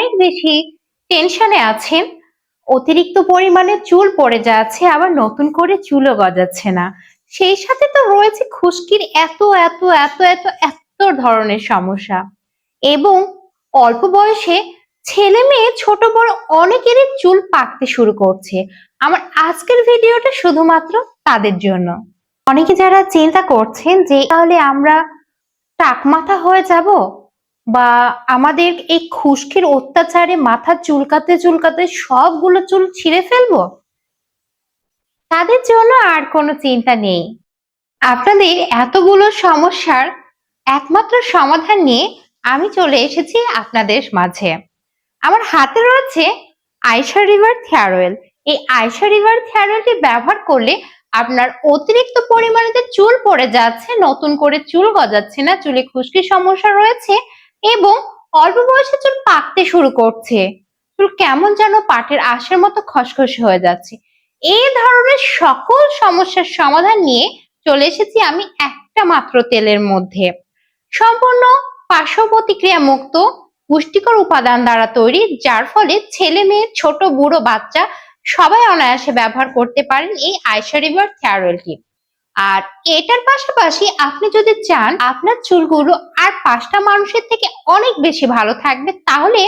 অনেক বেশি টেনশনে আছেন, অতিরিক্ত পরিমাণে চুল পড়ে যাচ্ছে, আবার নতুন করে চুলও গজাচ্ছে না। সেই সাথে তো রয়েছে খুশকির এত এত এত এত এত ধরনের সমস্যা, এবং অল্প বয়সে ছেলে মেয়ে ছোট বড় অনেকেরই চুল পাকতে শুরু করছে। আমার আজকের ভিডিওটা শুধুমাত্র তাদের জন্য। অনেকে যারা চিন্তা করছেন যে তাহলে আমরা টাকমাথা হয়ে যাব, বা আমাদের এই খুশকির অত্যাচারে মাথা চুলকাতে চুলকাতে সবগুলো চুল ছিঁড়ে ফেলবো, তাদের জন্য আর কোনো চিন্তা নেই। আপনাদের এতগুলো সমস্যার একমাত্র সমাধান নিয়ে আমি চলে এসেছি আপনাদের মাঝে। আমার হাতে রয়েছে আয়শা রিভার হেয়ার অয়েল। এই আয়শা রিভার হেয়ার অয়েলটি ব্যবহার করলে আপনার অতিরিক্ত পরিমাণে যে চুল পড়ে যাচ্ছে, নতুন করে চুল গজাচ্ছে না, চুলে খুশকির সমস্যা রয়েছে, এবং অল্প বয়সে চুল পাকতে শুরু করছে, চুল কেমন যেন পাটের আঁশের মতো খসখসে হয়ে যাচ্ছে, এই ধরনের সকল সমস্যার সমাধান নিয়ে চলে এসেছি আমি একটা মাত্র তেলের মধ্যে। সম্পূর্ণ পার্শ্ব প্রতিক্রিয়া মুক্ত, পুষ্টিকর উপাদান দ্বারা তৈরি, যার ফলে ছেলে মেয়ে ছোট বুড়ো বাচ্চা সবাই অনায়াসে ব্যবহার করতে পারেন এই আয়শা রিভার হেয়ার অয়েলটি। আর এটার পাশাপাশি আপনি যদি চান আপনার চুলগুলো আর 5টা মানুষের থেকে অনেক বেশি ভালো থাকবে, তাহলে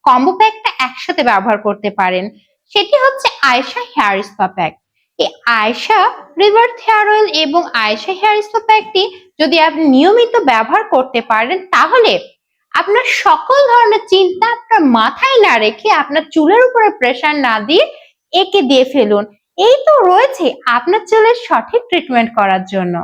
কম্বো প্যাকটা একসাথে ব্যবহার করতে পারেন। সেটি হচ্ছে আয়শা হেয়ার স্পা প্যাক। এই আয়শা রিভার হেয়ার অয়েল এবং আয়শা হেয়ার স্পা প্যাকটি যদি আপনি নিয়মিত ব্যবহার করতে পারেন, তাহলে আপনার সকল ধরনের চিন্তা আপনার মাথায় না রেখে, আপনার চুলের উপরে প্রেসার না দিয়ে একে দিয়ে ফেলুন। এই তো রয়েছে আপনার চুলের সঠিক ট্রিটমেন্ট করার জন্য।